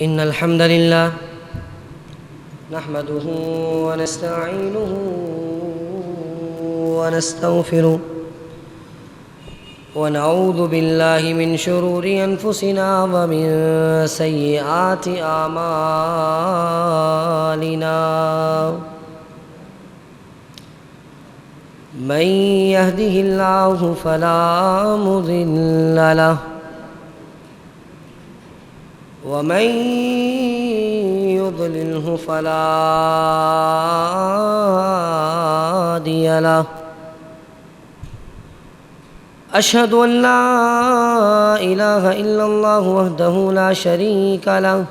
إن الحمد لله نحمده ونستعينه ونستغفره ونعوذ بالله من شرور أنفسنا ومن سيئات أعمالنا من يهده الله فلا مضل له ومن يضلله فلا هادي له أشهد أن لا إله إلا الله وحده لا شريك له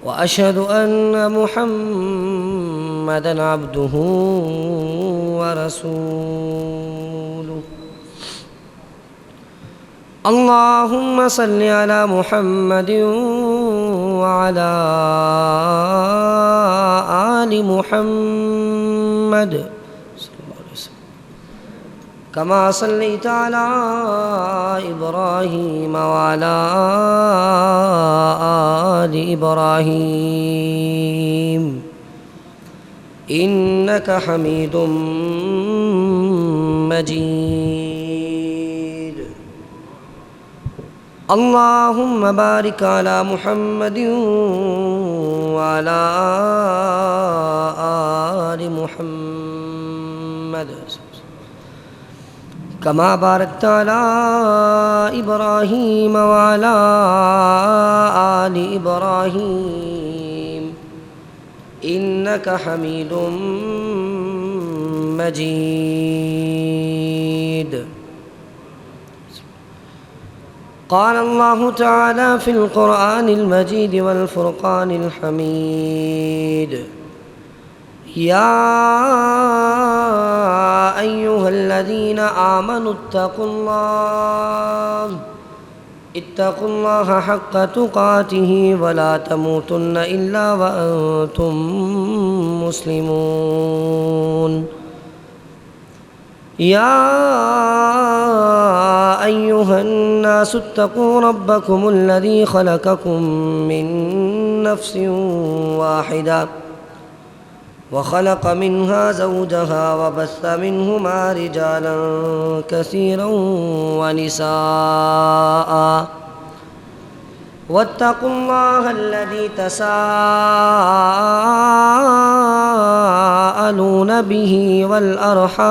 وأشهد أن محمدًا عبده ورسوله اللهم صل على محمد وعلى آل محمد كما صليت على إبراهيم وعلى آل إبراهيم إنك حميد مجيد اللهم بارك على محمد وعلى آل محمد كما باركت على إبراهيم وعلى آل إبراهيم إنك حميد مجيد قال الله تعالى في القرآن المجيد والفرقان الحميد يا أيها الذين آمنوا اتقوا الله حق تقاته ولا تموتن إلا وأنتم مسلمون يا أيها الناس اتقوا ربكم الذي خلقكم من نفس واحدة وخلق منها زوجها وبث منهما رجالا كثيرا ونساء واتقوا الله الذي تساءلون به والأرحام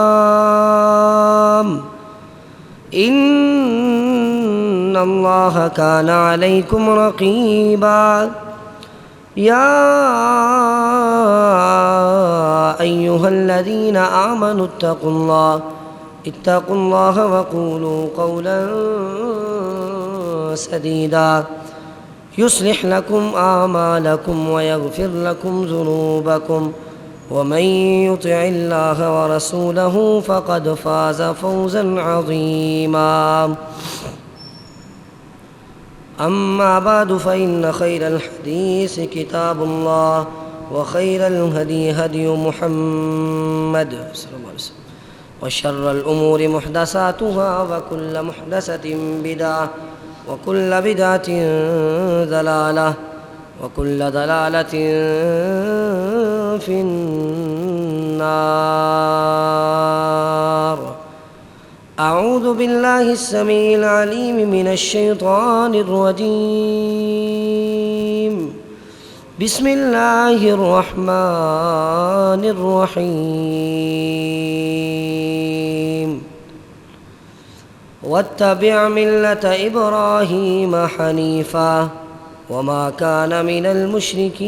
إن الله كان عليكم رقيبا يا أيها الذين آمنوا اتقوا الله وقولوا قولا سديدا يصلح لكم أعمالكم ويغفر لكم ذنوبكم ومن يطع الله ورسوله فقد فاز فوزا عظيما أما بعد فإن خير الحديث كتاب الله وخير الهدي هدي محمد صلى الله عليه وسلم وشر الأمور محدثاتها وكل محدثة بدعة وكل بدعة ضلالة وكل ضلالة في النار أعوذ بالله السميع العليم من الشيطان الرجيم بسم الله الرحمن الرحيم واتبع ملة إبراهيم حنيفا وما كان من المشركين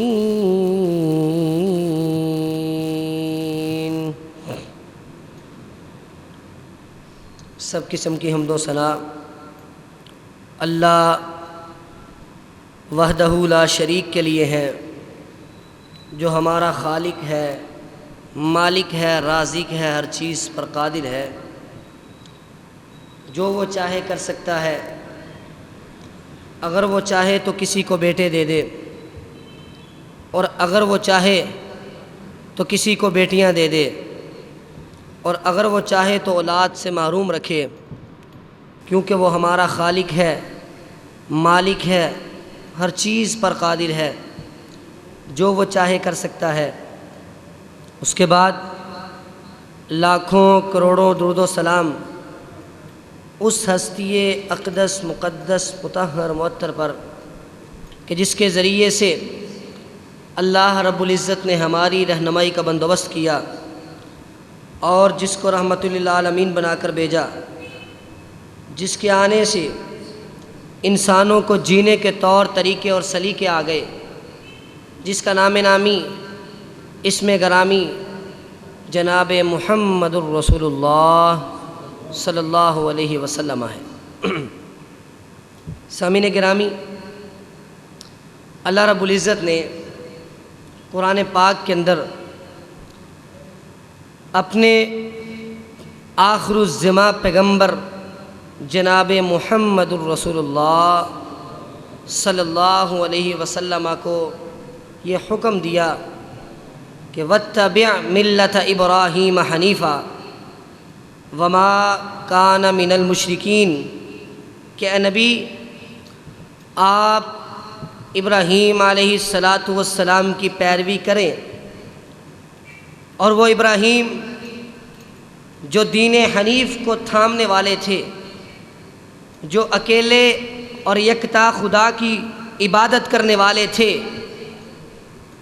سب قسم کی حمد و ثنا اللہ وحدہ لا شریک کے لیے ہے، جو ہمارا خالق ہے، مالک ہے، رازق ہے، ہر چیز پر قادر ہے، جو وہ چاہے کر سکتا ہے۔ اگر وہ چاہے تو کسی کو بیٹے دے دے، اور اگر وہ چاہے تو کسی کو بیٹیاں دے دے، اور اگر وہ چاہے تو اولاد سے محروم رکھے، کیونکہ وہ ہمارا خالق ہے، مالک ہے، ہر چیز پر قادر ہے، جو وہ چاہے کر سکتا ہے۔ اس کے بعد لاکھوں کروڑوں درود و سلام اس ہستی اقدس مقدس مطہر معطر پر کہ جس کے ذریعے سے اللہ رب العزت نے ہماری رہنمائی کا بندوبست کیا اور جس کو رحمت للعالمین بنا کر بھیجا، جس کے آنے سے انسانوں کو جینے کے طور طریقے اور سلیقے آ گئے، جس کا نام نامی اسم گرامی جناب محمد الرسول اللہ صلی اللہ علیہ وسلم ہے۔ سامعین گرامی، اللہ رب العزت نے قرآن پاک کے اندر اپنے آخر الزماں پیغمبر جناب محمد الرسول اللہ صلی اللہ علیہ وسلم کو یہ حکم دیا کہ واتبع ملت ابراہیم حنیفا وما کان من المشرکین، کہ اے نبی آپ ابراہیم علیہ السلام کی پیروی کریں، اور وہ ابراہیم جو دین حنیف کو تھامنے والے تھے، جو اکیلے اور یکتا خدا کی عبادت کرنے والے تھے،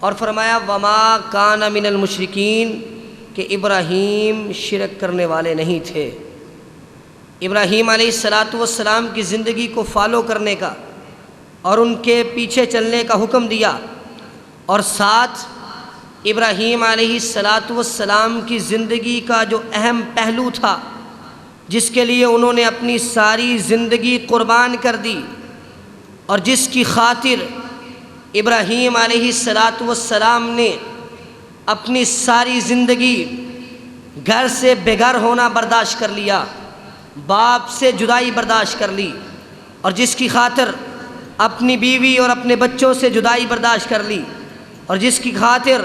اور فرمایا وما کان من المشرکین، کہ ابراہیم شرک کرنے والے نہیں تھے۔ ابراہیم علیہ السلام کی زندگی کو فالو کرنے کا اور ان کے پیچھے چلنے کا حکم دیا، اور ساتھ ابراہیم علیہ السلام کی زندگی کا جو اہم پہلو تھا، جس کے لیے انہوں نے اپنی ساری زندگی قربان کر دی، اور جس کی خاطر ابراہیم علیہ السلام نے اپنی ساری زندگی گھر سے بے گھر ہونا برداشت کر لیا، باپ سے جدائی برداشت کر لی، اور جس کی خاطر اپنی بیوی اور اپنے بچوں سے جدائی برداشت کر لی، اور جس کی خاطر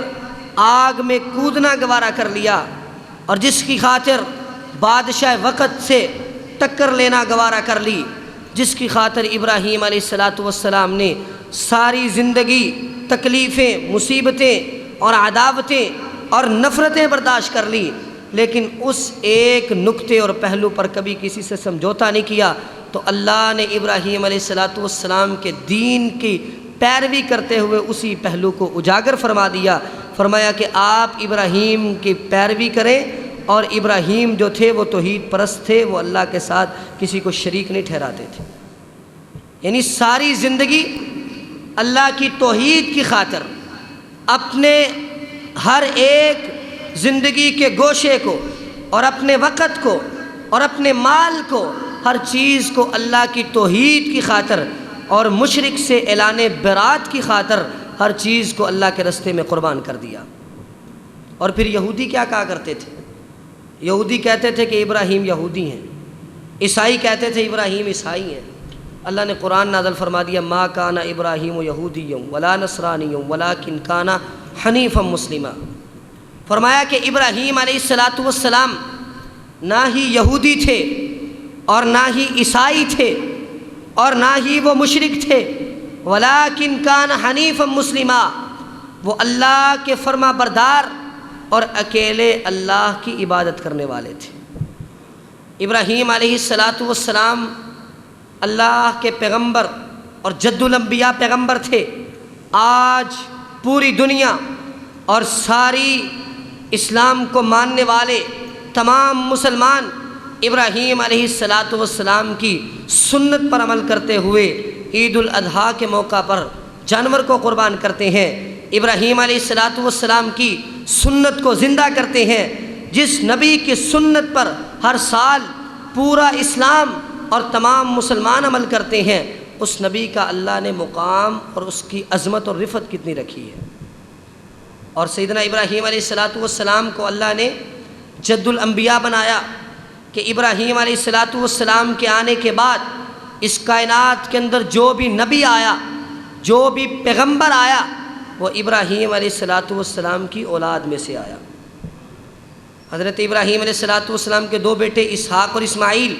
آگ میں کودنا گوارا کر لیا، اور جس کی خاطر بادشاہ وقت سے ٹکر لینا گوارا کر لی، جس کی خاطر ابراہیم علیہ السلام نے ساری زندگی تکلیفیں، مصیبتیں اور عداوتیں اور نفرتیں برداشت کر لی، لیکن اس ایک نکتے اور پہلو پر کبھی کسی سے سمجھوتا نہیں کیا، تو اللہ نے ابراہیم علیہ السلام کے دین کی پیروی کرتے ہوئے اسی پہلو کو اجاگر فرما دیا، فرمایا کہ آپ ابراہیم کی پیروی کریں، اور ابراہیم جو تھے وہ توحید پرست تھے، وہ اللہ کے ساتھ کسی کو شریک نہیں ٹھہراتے تھے، یعنی ساری زندگی اللہ کی توحید کی خاطر اپنے ہر ایک زندگی کے گوشے کو اور اپنے وقت کو اور اپنے مال کو، ہر چیز کو اللہ کی توحید کی خاطر اور مشرک سے اعلان برات کی خاطر ہر چیز کو اللہ کے رستے میں قربان کر دیا۔ اور پھر یہودی کیا کہا کرتے تھے؟ یہودی کہتے تھے کہ ابراہیم یہودی ہیں، عیسائی کہتے تھے ابراہیم عیسائی ہیں۔ اللہ نے قرآن نازل فرما دیا ما کان ابراہیم یہودی ولا نصرانی ولکن کان حنیفا مسلما، فرمایا کہ ابراہیم علیہ السلام نہ ہی یہودی تھے اور نہ ہی عیسائی تھے اور نہ ہی وہ مشرک تھے، ولکن کان حنیفا مسلما، وہ اللہ کے فرما بردار اور اکیلے اللہ کی عبادت کرنے والے تھے۔ ابراہیم علیہ السلام اللہ کے پیغمبر اور جد الانبیاء پیغمبر تھے۔ آج پوری دنیا اور ساری اسلام کو ماننے والے تمام مسلمان ابراہیم علیہ السلام کی سنت پر عمل کرتے ہوئے عید الاضحیٰ کے موقع پر جانور کو قربان کرتے ہیں، ابراہیم علیہ السلام کی سنت کو زندہ کرتے ہیں۔ جس نبی کی سنت پر ہر سال پورا اسلام اور تمام مسلمان عمل کرتے ہیں، اس نبی کا اللہ نے مقام اور اس کی عظمت اور رفعت کتنی رکھی ہے۔ اور سیدنا ابراہیم علیہ السلام کو اللہ نے جد الانبیاء بنایا کہ ابراہیم علیہ السلام کے آنے کے بعد اس کائنات کے اندر جو بھی نبی آیا، جو بھی پیغمبر آیا، وہ ابراہیم علیہ السلام کی اولاد میں سے آیا۔ حضرت ابراہیم علیہ السلام کے دو بیٹے اسحاق اور اسماعیل،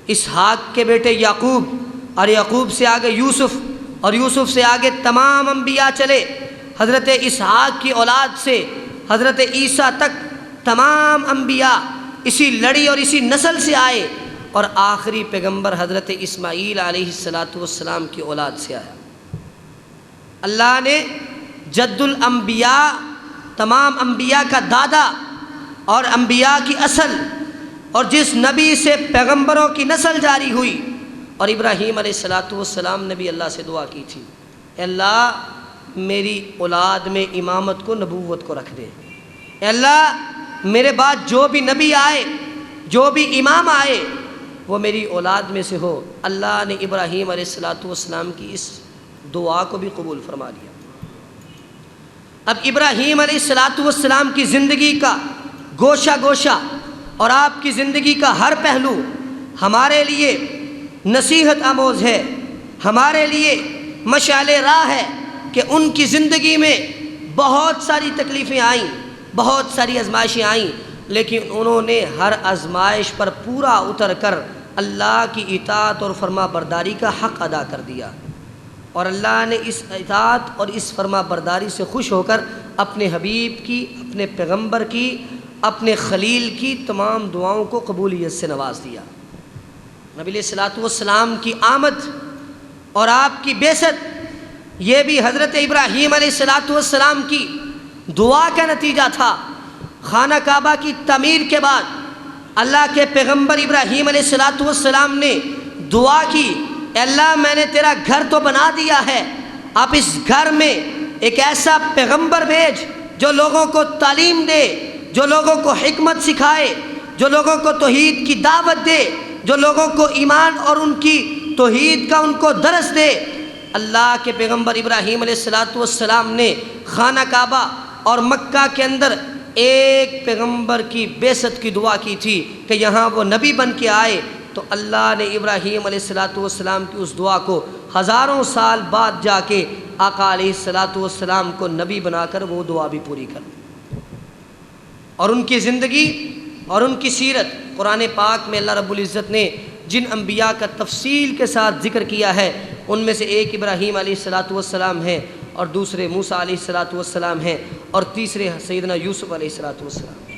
اسحاق کے بیٹے یعقوب اور یعقوب سے آگے یوسف اور یوسف سے آگے تمام انبیاء چلے، حضرت اسحاق کی اولاد سے حضرت عیسیٰ تک تمام انبیاء اسی لڑی اور اسی نسل سے آئے، اور آخری پیغمبر حضرت اسماعیل علیہ السلام کی اولاد سے آیا۔ اللہ نے جد الانبیاء، تمام انبیاء کا دادا اور انبیاء کی اصل، اور جس نبی سے پیغمبروں کی نسل جاری ہوئی، اور ابراہیم علیہ السلام نے بھی اللہ سے دعا کی تھی، اے اللہ میری اولاد میں امامت کو، نبوت کو رکھ دے، اے اللہ میرے بعد جو بھی نبی آئے، جو بھی امام آئے، وہ میری اولاد میں سے ہو۔ اللہ نے ابراہیم علیہ السلام کی اس دعا کو بھی قبول فرما لیا۔ اب ابراہیم علیہ السلام کی زندگی کا گوشہ گوشہ اور آپ کی زندگی کا ہر پہلو ہمارے لیے نصیحت آموز ہے، ہمارے لیے مشعل راہ ہے کہ ان کی زندگی میں بہت ساری تکلیفیں آئیں، بہت ساری آزمائشیں آئیں، لیکن انہوں نے ہر آزمائش پر پورا اتر کر اللہ کی اطاعت اور فرما برداری کا حق ادا کر دیا، اور اللہ نے اس اطاعت اور اس فرما برداری سے خوش ہو کر اپنے حبیب کی، اپنے پیغمبر کی، اپنے خلیل کی تمام دعاؤں کو قبولیت سے نواز دیا۔ نبی علیہ السلام کی آمد اور آپ کی بعثت، یہ بھی حضرت ابراہیم علیہ السلام کی دعا کا نتیجہ تھا۔ خانہ کعبہ کی تعمیر کے بعد اللہ کے پیغمبر ابراہیم علیہ السلام نے دعا کی، اے اللہ میں نے تیرا گھر تو بنا دیا ہے، آپ اس گھر میں ایک ایسا پیغمبر بھیج جو لوگوں کو تعلیم دے، جو لوگوں کو حکمت سکھائے، جو لوگوں کو توحید کی دعوت دے، جو لوگوں کو ایمان اور ان کی توحید کا ان کو درس دے۔ اللہ کے پیغمبر ابراہیم علیہ السلام نے خانہ کعبہ اور مکہ کے اندر ایک پیغمبر کی بعثت کی دعا کی تھی کہ یہاں وہ نبی بن کے آئے، تو اللہ نے ابراہیم علیہ السلام کی اس دعا کو ہزاروں سال بعد جا کے آقا علیہ السلام کو نبی بنا کر وہ دعا بھی پوری کر دی۔ اور ان کی زندگی اور ان کی سیرت قرآن پاک میں اللہ رب العزت نے جن انبیاء کا تفصیل کے ساتھ ذکر کیا ہے، ان میں سے ایک ابراہیم علیہ السلام ہے، اور دوسرے موسیٰ علیہ السلام ہیں، اور تیسرے سیدنا یوسف علیہ السلام۔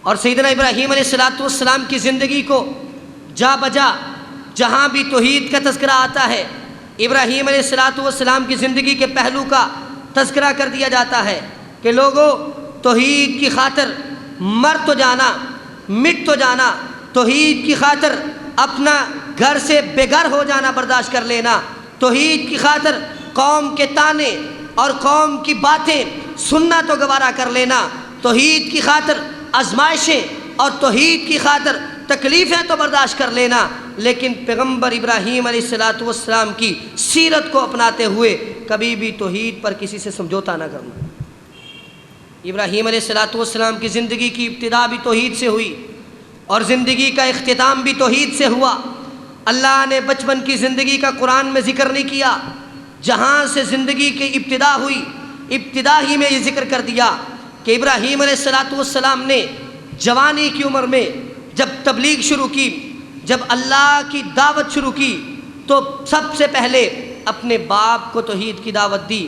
اور سیدنا ابراہیم علیہ السلام کی زندگی کو جا بجا جہاں بھی توحید کا تذکرہ آتا ہے، ابراہیم علیہ السلام کی زندگی کے پہلو کا تذکرہ کر دیا جاتا ہے کہ لوگوں توحید کی خاطر مر تو جانا، مٹ تو جانا، توحید کی خاطر اپنا گھر سے بے گھر ہو جانا برداشت کر لینا، توحید کی خاطر قوم کے تانے اور قوم کی باتیں سننا تو گوارا کر لینا، توحید کی خاطر آزمائشیں اور توحید کی خاطر تکلیفیں تو برداشت کر لینا، لیکن پیغمبر ابراہیم علیہ السلام کی سیرت کو اپناتے ہوئے کبھی بھی توحید پر کسی سے سمجھوتا نہ کرنا۔ ابراہیم علیہ السلام کی زندگی کی ابتدا بھی توحید سے ہوئی اور زندگی کا اختتام بھی توحید سے ہوا۔ اللہ نے بچپن کی زندگی کا قرآن میں ذکر نہیں کیا، جہاں سے زندگی کی ابتدا ہوئی ابتدا ہی میں یہ ذکر کر دیا کہ ابراہیم علیہ السلام نے جوانی کی عمر میں جب تبلیغ شروع کی، جب اللہ کی دعوت شروع کی، تو سب سے پہلے اپنے باپ کو توحید کی دعوت دی۔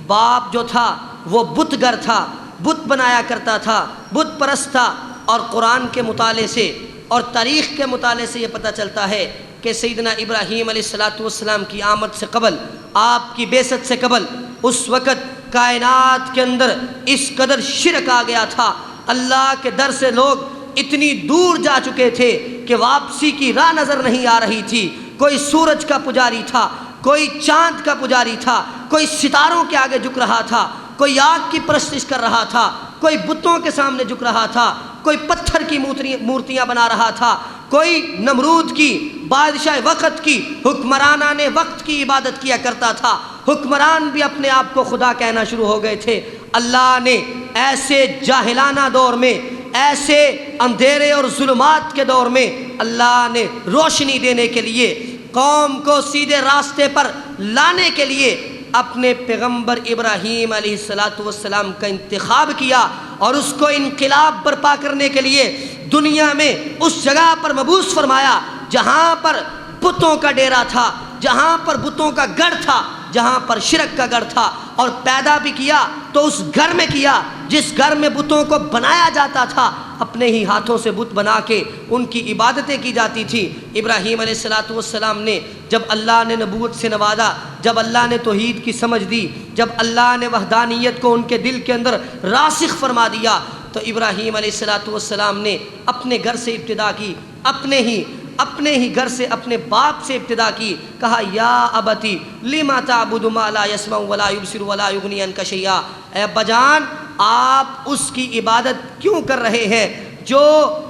باپ جو تھا وہ بت گر تھا، بت بنایا کرتا تھا، بت پرست تھا، اور قرآن کے مطالعے سے اور تاریخ کے مطالعے سے یہ پتہ چلتا ہے کہ سیدنا ابراہیم علیہ السلام کی آمد سے قبل، آپ کی بعثت سے قبل، اس وقت کائنات کے اندر اس قدر شرک آ گیا تھا، اللہ کے در سے لوگ اتنی دور جا چکے تھے کہ واپسی کی راہ نظر نہیں آ رہی تھی۔ کوئی سورج کا پجاری تھا، کوئی چاند کا پجاری تھا، کوئی ستاروں کے آگے جھک رہا تھا، کوئی آگ کی پرستش کر رہا تھا، کوئی بتوں کے سامنے جھک رہا تھا، کوئی پتھر کی مورتیاں بنا رہا تھا، کوئی نمرود کی، بادشاہ وقت کی، حکمرانان وقت کی عبادت کیا کرتا تھا۔ حکمران بھی اپنے آپ کو خدا کہنا شروع ہو گئے تھے۔ اللہ نے ایسے جاہلانہ دور میں، ایسے اندھیرے اور ظلمات کے دور میں اللہ نے روشنی دینے کے لیے، قوم کو سیدھے راستے پر لانے کے لیے اپنے پیغمبر ابراہیم علیہ السلام کا انتخاب کیا، اور اس کو انقلاب برپا کرنے کے لیے دنیا میں اس جگہ پر مبعوث فرمایا جہاں پر بتوں کا ڈیرا تھا، جہاں پر بتوں کا گڑھ تھا، جہاں پر شرک کا گڑھ تھا، اور پیدا بھی کیا تو اس گھر میں کیا جس گھر میں بتوں کو بنایا جاتا تھا، اپنے ہی ہاتھوں سے بت بنا کے ان کی عبادتیں کی جاتی تھی۔ ابراہیم علیہ السلام نے جب اللہ نے نبوت سے نوازا، جب اللہ نے توحید کی سمجھ دی، جب اللہ نے وحدانیت کو ان کے دل کے اندر راسخ فرما دیا، تو ابراہیم علیہ السلام نے اپنے گھر سے ابتدا کی، اپنے ہی گھر سے، اپنے باپ سے ابتدا کی۔ کہا یا ابتی لما تعبد ما لا يسمع ولا يبصر ولا يغني عنك شيئا، اے ابا جان آپ اس کی عبادت کیوں کر رہے ہیں جو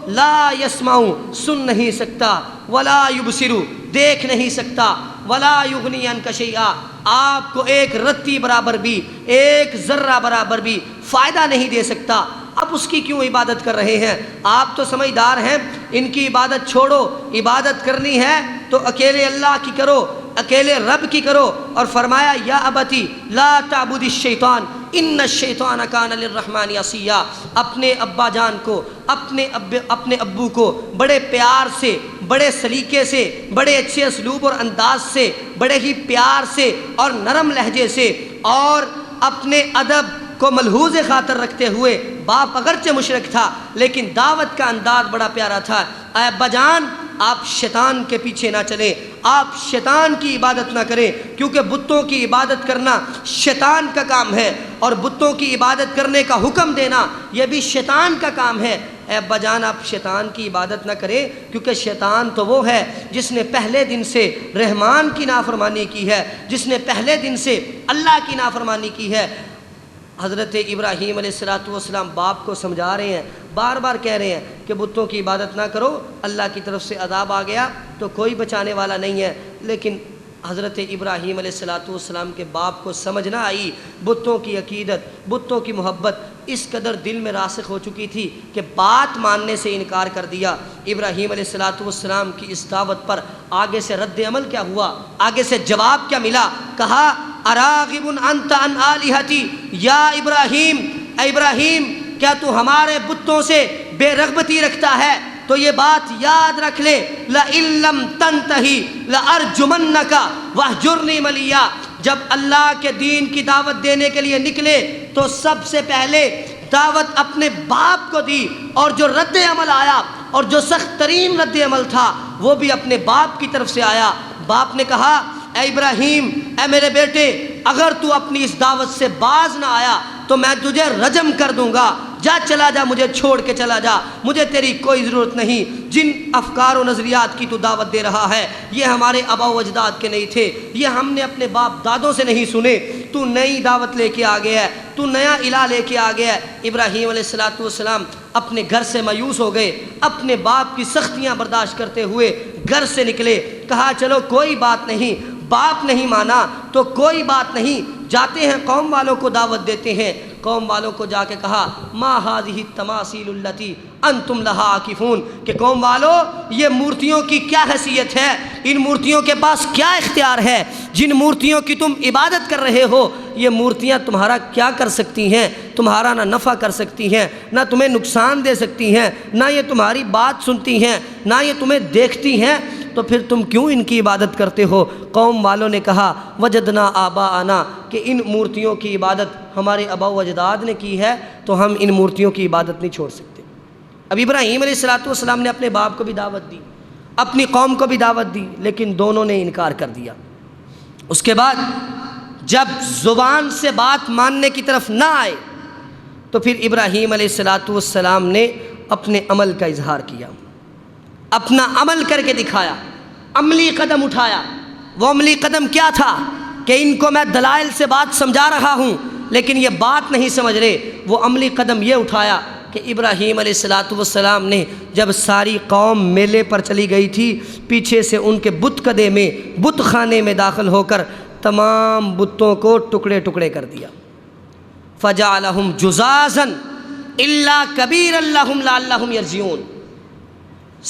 لا يسمع سن نہیں سکتا، ولا يبصر دیکھ نہیں سکتا، ولا يغني عنك شيئا آپ کو ایک رتی برابر بھی، ایک ذرہ برابر بھی فائدہ نہیں دے سکتا، آپ اس کی کیوں عبادت کر رہے ہیں؟ آپ تو سمجھدار ہیں، ان کی عبادت چھوڑو، عبادت کرنی ہے تو اکیلے اللہ کی کرو، اکیلے رب کی کرو۔ اور فرمایا یا ابتی لا تعبد الشیطان ان الشیطان کان للرحمن عصیا، اپنے ابا جان کو، اپنے ابو کو بڑے پیار سے، بڑے سلیقے سے، بڑے اچھے اسلوب اور انداز سے، بڑے ہی پیار سے اور نرم لہجے سے اور اپنے ادب کو ملحوظ خاطر رکھتے ہوئے، باپ اگرچہ مشرک تھا لیکن دعوت کا انداز بڑا پیارا تھا، اے ابا جان آپ شیطان کے پیچھے نہ چلیں، آپ شیطان کی عبادت نہ کریں، کیونکہ بتوں کی عبادت کرنا شیطان کا کام ہے، اور بتوں کی عبادت کرنے کا حکم دینا یہ بھی شیطان کا کام ہے۔ اے ابا جان آپ شیطان کی عبادت نہ کریں، کیونکہ شیطان تو وہ ہے جس نے پہلے دن سے رحمان کی نافرمانی کی ہے، جس نے پہلے دن سے اللہ کی نافرمانی کی ہے۔ حضرت ابراہیم علیہ السلام باپ کو سمجھا رہے ہیں، بار بار کہہ رہے ہیں کہ بتوں کی عبادت نہ کرو، اللہ کی طرف سے عذاب آ گیا تو کوئی بچانے والا نہیں ہے، لیکن حضرت ابراہیم علیہ السلام کے باپ کو سمجھ نہ آئی، بتوں کی عقیدت، بتوں کی محبت اس قدر دل میں راسخ ہو چکی تھی کہ بات ماننے سے انکار کر دیا۔ ابراہیم علیہ السلام کی اس دعوت پر آگے سے رد عمل کیا ہوا، آگے سے جواب کیا ملا؟ کہا اراغب انت عن آلہتی یا ابراہیم، اے ابراہیم کیا تو ہمارے بتوں سے بے رغبتی رکھتا ہے؟ تو یہ بات یاد رکھ لے، لئن لم تنتہی لارجمنک واہجرنی ملیا، جب اللہ کے دین کی دعوت دینے کے لیے نکلے تو سب سے پہلے دعوت اپنے باپ کو دی، اور جو رد عمل آیا اور جو سخت ترین رد عمل تھا وہ بھی اپنے باپ کی طرف سے آیا۔ باپ نے کہا اے ابراہیم، اے میرے بیٹے، اگر تو اپنی اس دعوت سے باز نہ آیا تو میں تجھے رجم کر دوں گا، جا چلا جا، مجھے چھوڑ کے چلا جا، مجھے تیری کوئی ضرورت نہیں۔ جن افکار و نظریات کی تو دعوت دے رہا ہے یہ ہمارے آبا و اجداد کے نہیں تھے، یہ ہم نے اپنے باپ دادوں سے نہیں سنے، تو نئی دعوت لے کے آ گیا ہے، تو نیا الہ لے کے آ گیا ہے۔ ابراہیم علیہ السلام اپنے گھر سے مایوس ہو گئے، اپنے باپ کی سختیاں برداشت کرتے ہوئے گھر سے نکلے۔ کہا چلو کوئی بات نہیں، باپ نہیں مانا تو کوئی بات نہیں، جاتے ہیں قوم والوں کو دعوت دیتے ہیں۔ قوم والوں کو جا کے کہا ما هذه التماثيل التي انتم لها عاکفون، کہ قوم والو یہ مورتیوں کی کیا حیثیت ہے، ان مورتیوں کے پاس کیا اختیار ہے، جن مورتیوں کی تم عبادت کر رہے ہو یہ مورتیاں تمہارا کیا کر سکتی ہیں؟ تمہارا نہ نفع کر سکتی ہیں، نہ تمہیں نقصان دے سکتی ہیں، نہ یہ تمہاری بات سنتی ہیں، نہ یہ تمہیں دیکھتی ہیں، تو پھر تم کیوں ان کی عبادت کرتے ہو؟ قوم والوں نے کہا وجدنا آباءنا، کہ ان مورتیوں کی عبادت ہمارے آبا و اجداد نے کی ہے تو ہم ان مورتیوں کی عبادت نہیں چھوڑ سکتے۔ اب ابراہیم علیہ السلام نے اپنے باپ کو بھی دعوت دی، اپنی قوم کو بھی دعوت دی، لیکن دونوں نے انکار کر دیا۔ اس کے بعد جب زبان سے بات ماننے کی طرف نہ آئے تو پھر ابراہیم علیہ السلام نے اپنے عمل کا اظہار کیا، اپنا عمل کر کے دکھایا، عملی قدم اٹھایا۔ وہ عملی قدم کیا تھا کہ ان کو میں دلائل سے بات سمجھا رہا ہوں لیکن یہ بات نہیں سمجھ رہے۔ وہ عملی قدم یہ اٹھایا کہ ابراہیم علیہ السلام نے جب ساری قوم میلے پر چلی گئی تھی، پیچھے سے ان کے بت کدے میں، بت خانے میں داخل ہو کر تمام بتوں کو ٹکڑے ٹکڑے کر دیا۔ فجعلہم جزازا الا کبیرا لہم لعلہم یرجعون،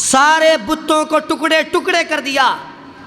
سارے بتوں کو ٹکڑے ٹکڑے کر دیا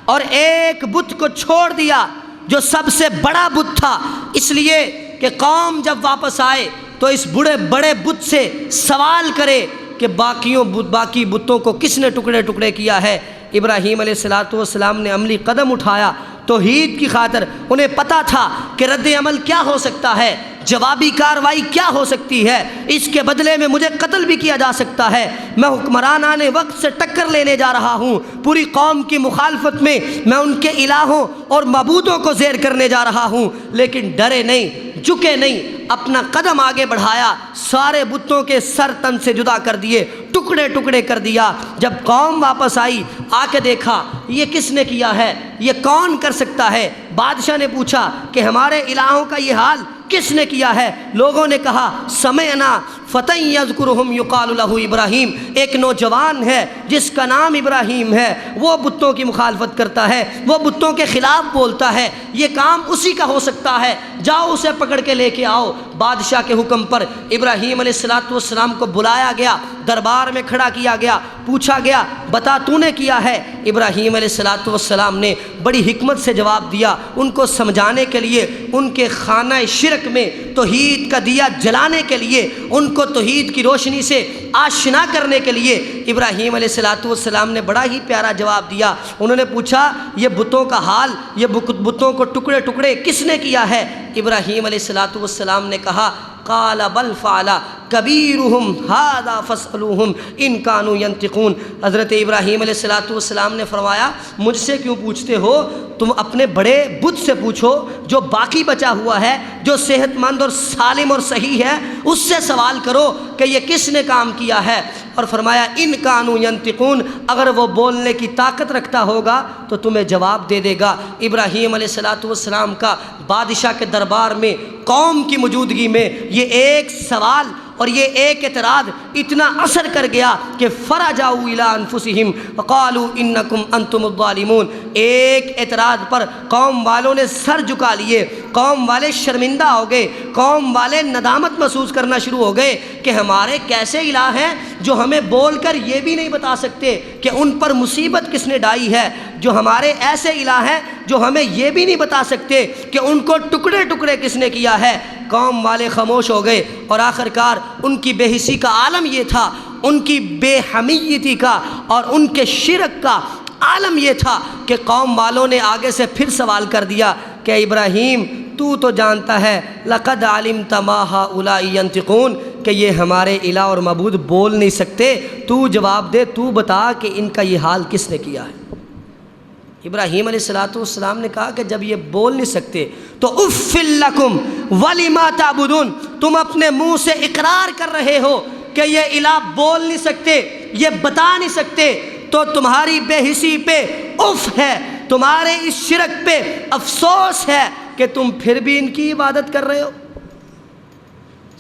اور ایک بت کو چھوڑ دیا جو سب سے بڑا بت تھا، اس لیے کہ قوم جب واپس آئے تو اس بڑے بت سے سوال کرے کہ باقی بتوں کو کس نے ٹکڑے ٹکڑے کیا ہے۔ ابراہیم علیہ السلام نے عملی قدم اٹھایا توحید کی خاطر. انہیں پتہ تھا کہ رد عمل کیا ہو سکتا ہے، جوابی کارروائی کیا ہو سکتی ہے، اس کے بدلے میں مجھے قتل بھی کیا جا سکتا ہے. میں حکمران آنے وقت سے ٹکر لینے جا رہا ہوں، پوری قوم کی مخالفت میں میں ان کے الہوں اور معبودوں کو زیر کرنے جا رہا ہوں. لیکن ڈرے نہیں، جھکے نہیں، اپنا قدم آگے بڑھایا، سارے بتوں کے سر تن سے جدا کر دیے، ٹکڑے ٹکڑے کر دیا. جب قوم واپس آئی، آ کے دیکھا یہ کس نے کیا ہے، یہ کون کر سکتا ہے. بادشاہ نے پوچھا کہ ہمارے الہوں کا یہ حال کس نے کیا ہے؟ لوگوں نے کہا سمعنا فتى یذکرہم یقال لہ ابراہیم، ایک نوجوان ہے جس کا نام ابراہیم ہے، وہ بتوں کی مخالفت کرتا ہے، وہ بتوں کے خلاف بولتا ہے، یہ کام اسی کا ہو سکتا ہے، جاؤ اسے پکڑ کے لے کے آؤ. بادشاہ کے حکم پر ابراہیم علیہ السلام کو بلایا گیا، دربار میں کھڑا کیا گیا، پوچھا گیا بتا تو نے کیا ہے؟ ابراہیم علیہ السلام نے بڑی حکمت سے جواب دیا. ان کو سمجھانے کے لیے، ان کے خانہ شرک میں توحید کا دیا جلانے کے لیے، ان کو توحید کی روشنی سے آشنا کرنے کے لیے ابراہیم علیہ السلام نے بڑا ہی پیارا جواب دیا. انہوں نے پوچھا یہ بتوں کا حال، یہ بتوں کو ٹکڑے ٹکڑے کس نے کیا ہے؟ ابراہیم علیہ السلام نے کہا قال بل فعل کبیرہم ھذا فاسألوہم ان کانوا ینطقون. حضرت ابراہیم علیہ السلام نے فرمایا مجھ سے کیوں پوچھتے ہو، تم اپنے بڑے بت سے پوچھو جو باقی بچا ہوا ہے، جو صحت مند اور سالم اور صحیح ہے، اس سے سوال کرو کہ یہ کس نے کام کیا ہے. اور فرمایا ان کانوا ینطقون، اگر وہ بولنے کی طاقت رکھتا ہوگا تو تمہیں جواب دے دے گا. ابراہیم علیہ السلام کا بادشاہ کے دربار میں قوم کی موجودگی میں یہ ایک سوال اور یہ ایک اعتراض اتنا اثر کر گیا کہ فرجعوا الی انفسہم وقالوا انکم انتم الظالمون. ایک اعتراض پر قوم والوں نے سر جھکا لیے، قوم والے شرمندہ ہو گئے، قوم والے ندامت محسوس کرنا شروع ہو گئے کہ ہمارے کیسے الہ ہیں جو ہمیں بول کر یہ بھی نہیں بتا سکتے کہ ان پر مصیبت کس نے ڈائی ہے، جو ہمارے ایسے الہ ہیں جو ہمیں یہ بھی نہیں بتا سکتے کہ ان کو ٹکڑے ٹکڑے کس نے کیا ہے. قوم والے خاموش ہو گئے اور آخرکار ان کی بے حسی کا عالم یہ تھا، ان کی بے حمیتی کا اور ان کے شرک کا عالم یہ تھا کہ قوم والوں نے آگے سے پھر سوال کر دیا کہ ابراہیم تو جانتا ہے لقد علمت ما هؤلاء ينطقون، کہ یہ ہمارے الہ اور معبود بول نہیں سکتے، تو جواب دے، تو بتا کہ ان کا یہ حال کس نے کیا ہے. ابراہیم علیہ السلام نے کہا کہ جب یہ بول نہیں سکتے تو اف لکم ولما تعبدون، تم اپنے منہ سے اقرار کر رہے ہو کہ یہ الہ بول نہیں سکتے، یہ بتا نہیں سکتے، تو تمہاری بے حسی پہ اف ہے، تمہارے اس شرک پہ افسوس ہے کہ تم پھر بھی ان کی عبادت کر رہے ہو.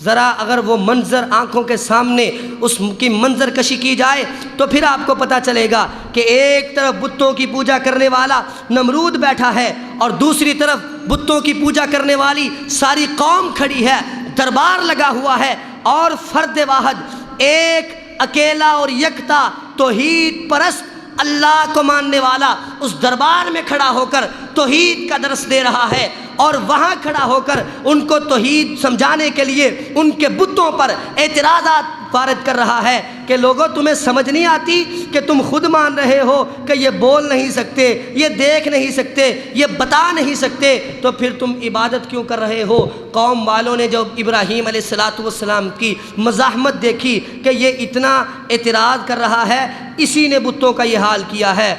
ذرا اگر وہ منظر آنکھوں کے سامنے اس کی منظر کشی کی جائے تو پھر آپ کو پتہ چلے گا کہ ایک طرف بتوں کی پوجا کرنے والا نمرود بیٹھا ہے اور دوسری طرف بتوں کی پوجا کرنے والی ساری قوم کھڑی ہے، دربار لگا ہوا ہے، اور فرد واحد ایک اکیلا اور یکتا توحید پرست اللہ کو ماننے والا اس دربار میں کھڑا ہو کر توحید کا درس دے رہا ہے، اور وہاں کھڑا ہو کر ان کو توحید سمجھانے کے لیے ان کے بتوں پر اعتراضات وارد کر رہا ہے کہ لوگوں تمہیں سمجھ نہیں آتی کہ تم خود مان رہے ہو کہ یہ بول نہیں سکتے، یہ دیکھ نہیں سکتے، یہ بتا نہیں سکتے، تو پھر تم عبادت کیوں کر رہے ہو. قوم والوں نے جب ابراہیم علیہ السلام کی مزاحمت دیکھی کہ یہ اتنا اعتراض کر رہا ہے، اسی نے بتوں کا یہ حال کیا ہے.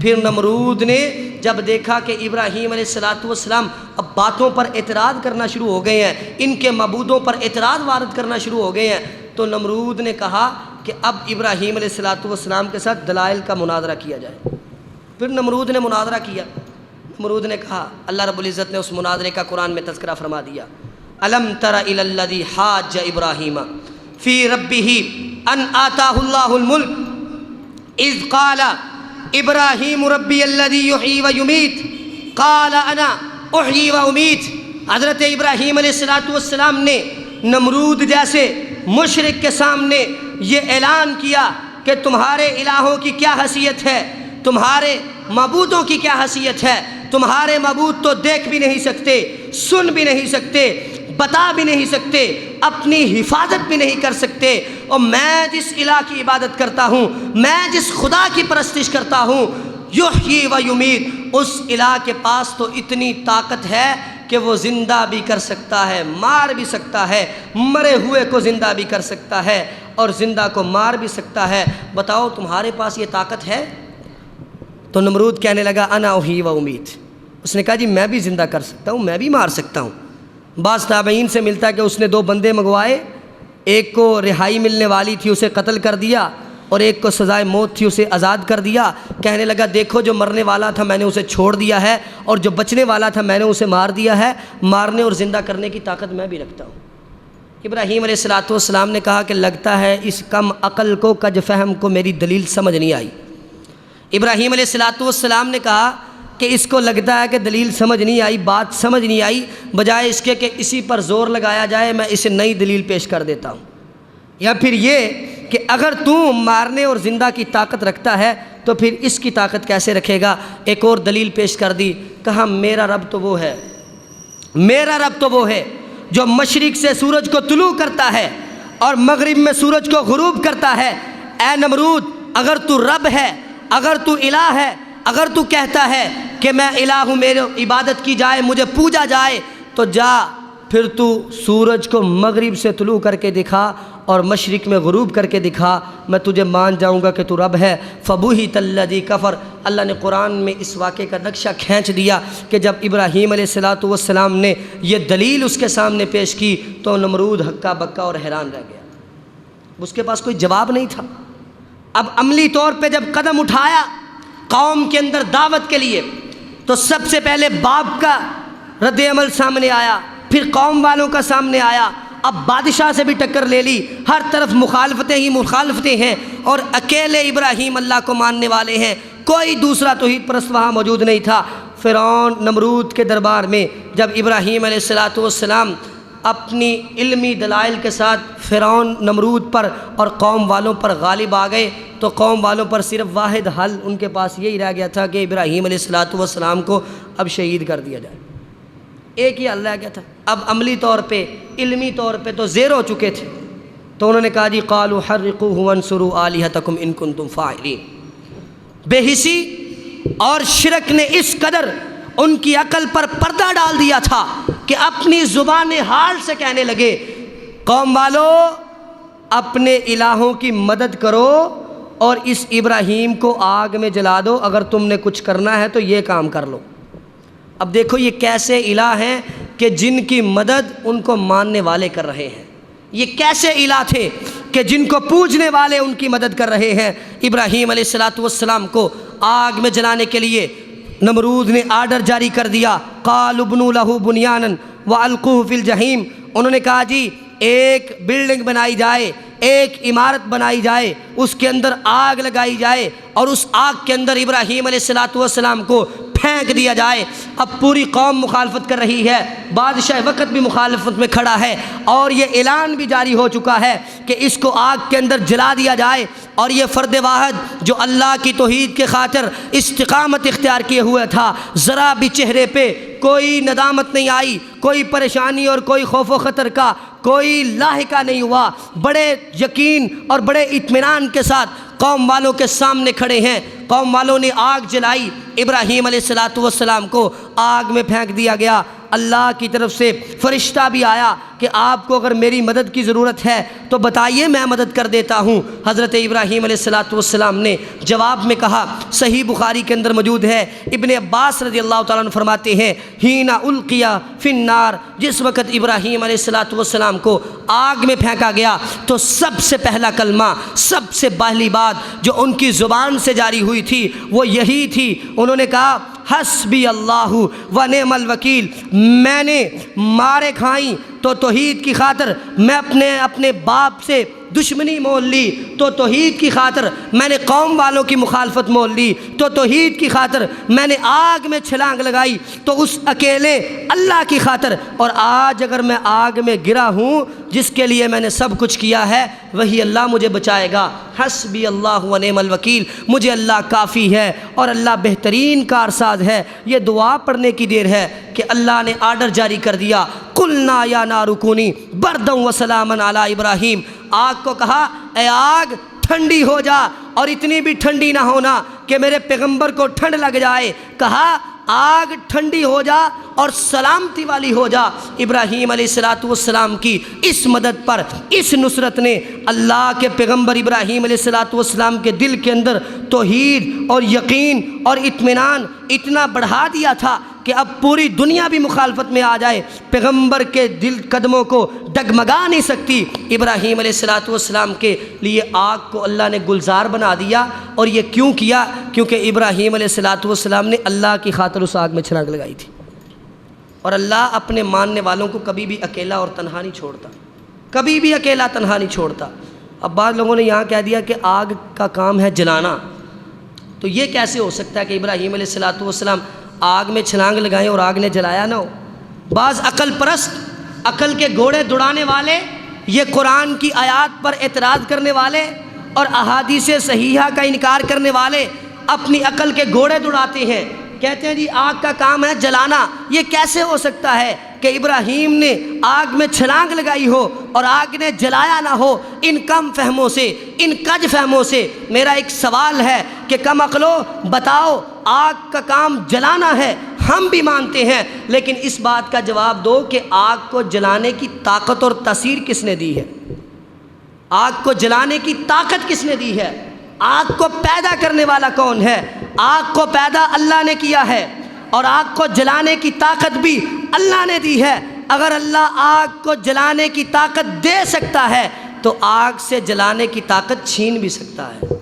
پھر نمرود نے جب دیکھا کہ ابراہیم علیہ السلام اب باتوں پر اعتراض کرنا شروع ہو گئے ہیں، ان کے معبودوں پر اعتراض وارد کرنا شروع ہو گئے ہیں، تو نمرود نے کہا کہ اب ابراہیم علیہ السلام کے ساتھ دلائل کا مناظرہ کیا جائے. پھر نمرود نے مناظرہ کیا. نمرود نے کہا، اللہ رب العزت نے اس مناظرے کا قرآن میں تذکرہ فرما دیا، الم تر الی الذی حاج ابراہیم فی ربہ ان آتاہ اللہ الملک اذ قال ابراہیم ربی الذی یحیی و یمیت قال انا احیی و امیت. حضرت ابراہیم علیہ السلام نے نمرود جیسے مشرک کے سامنے یہ اعلان کیا کہ تمہارے الہوں کی کیا حیثیت ہے، تمہارے معبودوں کی کیا حیثیت ہے، تمہارے معبود تو دیکھ بھی نہیں سکتے، سن بھی نہیں سکتے، بتا بھی نہیں سکتے، اپنی حفاظت بھی نہیں کر سکتے۔ اور میں جس الہ کی عبادت کرتا ہوں، میں جس خدا کی پرستش کرتا ہوں، یحیی و یمیت، اس الہ کے پاس تو اتنی طاقت ہے کہ وہ زندہ بھی کر سکتا ہے، مار بھی سکتا ہے، مرے ہوئے کو زندہ بھی کر سکتا ہے اور زندہ کو مار بھی سکتا ہے۔ بتاؤ تمہارے پاس یہ طاقت ہے؟ تو نمرود کہنے لگا انا احیی و امیت، اس نے کہا جی میں بھی زندہ کر سکتا ہوں، میں بھی مار سکتا ہوں۔ بعض تابعین سے ملتا ہے کہ اس نے 2 بندے منگوائے، ایک کو رہائی ملنے والی تھی اسے قتل کر دیا، اور ایک کو سزائے موت تھی اسے آزاد کر دیا۔ کہنے لگا دیکھو جو مرنے والا تھا میں نے اسے چھوڑ دیا ہے، اور جو بچنے والا تھا میں نے اسے مار دیا ہے، مارنے اور زندہ کرنے کی طاقت میں بھی رکھتا ہوں۔ ابراہیم علیہ السلام نے کہا کہ لگتا ہے اس کم عقل کو، کج فہم کو میری دلیل سمجھ نہیں آئی۔ ابراہیم علیہ السلام نے کہا کہ اس کو لگتا ہے کہ دلیل سمجھ نہیں آئی، بات سمجھ نہیں آئی، بجائے اس کے کہ اسی پر زور لگایا جائے میں اسے نئی دلیل پیش کر دیتا ہوں۔ یا پھر یہ کہ اگر تو مارنے اور زندہ کی طاقت رکھتا ہے تو پھر اس کی طاقت کیسے رکھے گا؟ ایک اور دلیل پیش کر دی، کہا میرا رب تو وہ ہے، میرا رب تو وہ ہے جو مشرق سے سورج کو طلوع کرتا ہے اور مغرب میں سورج کو غروب کرتا ہے۔ اے نمرود، اگر تو رب ہے، اگر تو الہ ہے، اگر تو کہتا ہے کہ میں الہ ہوں، میرے عبادت کی جائے، مجھے پوجا جائے، تو جا پھر تو سورج کو مغرب سے طلوع کر کے دکھا اور مشرق میں غروب کر کے دکھا، میں تجھے مان جاؤں گا کہ تو رب ہے۔ فبہت الذی کفر، اللہ نے قرآن میں اس واقعے کا نقشہ کھینچ دیا کہ جب ابراہیم علیہ السلام نے یہ دلیل اس کے سامنے پیش کی تو نمرود ہکا بکا اور حیران رہ گیا، اس کے پاس کوئی جواب نہیں تھا۔ اب عملی طور پہ جب قدم اٹھایا قوم کے اندر دعوت کے لیے، تو سب سے پہلے باپ کا رد عمل سامنے آیا، پھر قوم والوں کا سامنے آیا، اب بادشاہ سے بھی ٹکر لے لی، ہر طرف مخالفتیں ہی مخالفتیں ہیں، اور اکیلے ابراہیم اللہ کو ماننے والے ہیں، کوئی دوسرا توحید پرست وہاں موجود نہیں تھا۔ فرعون نمرود کے دربار میں جب ابراہیم علیہ السلام اپنی علمی دلائل کے ساتھ فرعون نمرود پر اور قوم والوں پر غالب آ گئے، تو قوم والوں پر صرف واحد حل ان کے پاس یہی رہ گیا تھا کہ ابراہیم علیہ السلام کو اب شہید کر دیا جائے، ایک ہی حل رہ گیا تھا۔ اب عملی طور پہ، علمی طور پہ تو زیر ہو چکے تھے، تو انہوں نے کہا جی قالوا حرقوه وانصروا آلہتکم ان کنتم فاعلین۔ بے حسی اور شرک نے اس قدر ان کی عقل پر پردہ ڈال دیا تھا کہ اپنی زبان حال سے کہنے لگے قوم والو اپنے الہوں کی مدد کرو اور اس ابراہیم کو آگ میں جلا دو، اگر تم نے کچھ کرنا ہے تو یہ کام کر لو۔ اب دیکھو یہ کیسے الہ ہیں کہ جن کی مدد ان کو ماننے والے کر رہے ہیں، یہ کیسے الہ تھے کہ جن کو پوجنے والے ان کی مدد کر رہے ہیں۔ ابراہیم علیہ السلام کو آگ میں جلانے کے لیے نمرود نے آرڈر جاری کر دیا، قالوا ابنوا لہ بنیانا والقوہ فی الجحیم، انہوں نے کہا جی ایک بلڈنگ بنائی جائے، ایک عمارت بنائی جائے، اس کے اندر آگ لگائی جائے اور اس آگ کے اندر ابراہیم علیہ السلام کو پھینک دیا جائے۔ اب پوری قوم مخالفت کر رہی ہے، بادشاہ وقت بھی مخالفت میں کھڑا ہے، اور یہ اعلان بھی جاری ہو چکا ہے کہ اس کو آگ کے اندر جلا دیا جائے، اور یہ فرد واحد جو اللہ کی توحید کے خاطر استقامت اختیار کیے ہوئے تھا، ذرا بھی چہرے پہ کوئی ندامت نہیں آئی، کوئی پریشانی اور کوئی خوف و خطر کا کوئی لاحقہ نہیں ہوا، بڑے یقین اور اطمینان اطمینان کے ساتھ قوم والوں کے سامنے کھڑے ہیں۔ قوم والوں نے آگ جلائی، ابراہیم علیہ السلام کو آگ میں پھینک دیا گیا۔ اللہ کی طرف سے فرشتہ بھی آیا کہ آپ کو اگر میری مدد کی ضرورت ہے تو بتائیے میں مدد کر دیتا ہوں۔ حضرت ابراہیم علیہ السلام نے جواب میں کہا، صحیح بخاری کے اندر موجود ہے، ابن عباس رضی اللہ تعالیٰ عنہ فرماتے ہیں حینا القیا فی النار، جس وقت ابراہیم علیہ السلام کو آگ میں پھینکا گیا تو سب سے پہلا کلمہ، سب سے پہلی بات جو ان کی زبان سے جاری ہوئی تھی وہ یہی تھی، انہوں نے کہا حسبی اللہ و نعم الوکیل، میں نے مارے کھائیں تو توحید کی خاطر، میں اپنے باپ سے دشمنی مول لی تو توحید کی خاطر، میں نے قوم والوں کی مخالفت مول لی تو توحید کی خاطر، میں نے آگ میں چھلانگ لگائی تو اس اکیلے اللہ کی خاطر، اور آج اگر میں آگ میں گرا ہوں جس کے لیے میں نے سب کچھ کیا ہے وہی اللہ مجھے بچائے گا۔ حسبی اللہ و نعم الوکیل، مجھے اللہ کافی ہے اور اللہ بہترین کارساز ہے۔ یہ دعا پڑھنے کی دیر ہے کہ اللہ نے آرڈر جاری کر دیا، قل قلنا یا نار کونی بردا وسلاما علی ابراہیم، آگ کو کہا اے آگ ٹھنڈی ہو جا، اور اتنی بھی ٹھنڈی نہ ہونا کہ میرے پیغمبر کو ٹھنڈ لگ جائے، کہا آگ ٹھنڈی ہو جا اور سلامتی والی ہو جا۔ ابراہیم علیہ السلام کی اس مدد پر، اس نصرت نے اللہ کے پیغمبر ابراہیم علیہ السلام کے دل کے اندر توحید اور یقین اور اطمینان اتنا بڑھا دیا تھا کہ اب پوری دنیا بھی مخالفت میں آ جائے، پیغمبر کے دل قدموں کو ڈگمگا نہیں سکتی۔ ابراہیم علیہ السلام کے لیے آگ کو اللہ نے گلزار بنا دیا، اور یہ کیوں کیا؟ کیونکہ ابراہیم علیہ السلام نے اللہ کی خاطر اس آگ میں چھلانگ لگائی تھی، اور اللہ اپنے ماننے والوں کو کبھی بھی اکیلا اور تنہا نہیں چھوڑتا، کبھی بھی اکیلا تنہا نہیں چھوڑتا۔ اب بعض لوگوں نے یہاں کہہ دیا کہ آگ کا کام ہے جلانا، تو یہ کیسے ہو سکتا ہے کہ ابراہیم علیہ السلام آگ میں چھلانگ لگائیں اور آگ نے جلایا نہ ہو؟ بعض عقل پرست، عقل کے گھوڑے دوڑانے والے، یہ قرآن کی آیات پر اعتراض کرنے والے اور احادیث صحیحہ کا انکار کرنے والے اپنی عقل کے گھوڑے دوڑاتے ہیں، کہتے ہیں جی آگ کا کام ہے جلانا۔ یہ کیسے ہو سکتا ہے کہ ابراہیم نے آگ میں چھلانگ لگائی ہو اور آگ نے جلایا نہ ہو؟ ان کم فہموں سے، ان کج فہموں سے میرا ایک سوال ہے کہ کم عقلو بتاؤ، آگ کا کام جلانا ہے، ہم بھی مانتے ہیں، لیکن اس بات کا جواب دو کہ آگ کو جلانے کی طاقت اور تاثیر کس نے دی ہے؟ آگ کو جلانے کی طاقت کس نے دی ہے؟ آگ کو پیدا کرنے والا کون ہے؟ آگ کو پیدا اللہ نے کیا ہے، اور آگ کو جلانے کی طاقت بھی اللہ نے دی ہے۔ اگر اللہ آگ کو جلانے کی طاقت دے سکتا ہے تو آگ سے جلانے کی طاقت چھین بھی سکتا ہے۔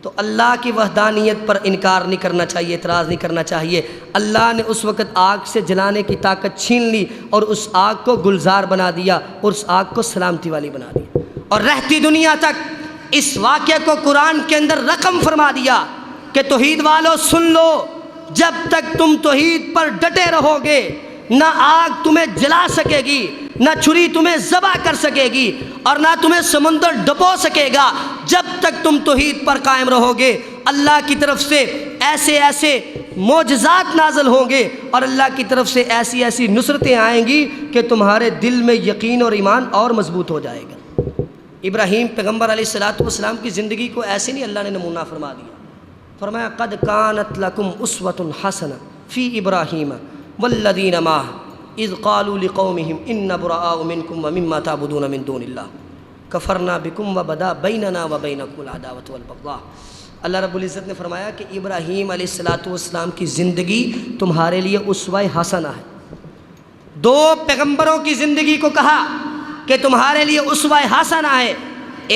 تو اللہ کی وحدانیت پر انکار نہیں کرنا چاہیے، اعتراض نہیں کرنا چاہیے۔ اللہ نے اس وقت آگ سے جلانے کی طاقت چھین لی اور اس آگ کو گلزار بنا دیا اور اس آگ کو سلامتی والی بنا دی، اور رہتی دنیا تک اس واقعے کو قرآن کے اندر رقم فرما دیا کہ توحید والو سن لو، جب تک تم توحید پر ڈٹے رہو گے نہ آگ تمہیں جلا سکے گی، نہ چھری تمہیں ذبح کر سکے گی، اور نہ تمہیں سمندر ڈبو سکے گا۔ جب تک تم توحید پر قائم رہو گے اللہ کی طرف سے ایسے ایسے معجزات نازل ہوں گے، اور اللہ کی طرف سے ایسی ایسی نصرتیں آئیں گی کہ تمہارے دل میں یقین اور ایمان اور مضبوط ہو جائے گا۔ ابراہیم پیغمبر علیہ السلام کی زندگی کو ایسے نہیں اللہ نے نمونہ فرما دیا، فرمایا قد کانت لکم اسوۃ حسنہ فی ابراہیم والذین معہ اذ قالوا لقومہم انا براء منکم ومما تعبدون من دون اللہ کفرنا بکم وبدا بیننا وبینکم العداوۃ والبغضاء۔ اللہ رب العزت نے فرمایا کہ ابراہیم علیہ السلام کی زندگی تمہارے لیے اسوہ حسنہ ہے۔ دو پیغمبروں کی زندگی کو کہا کہ تمہارے لیے اسوہ حسنہ ہے۔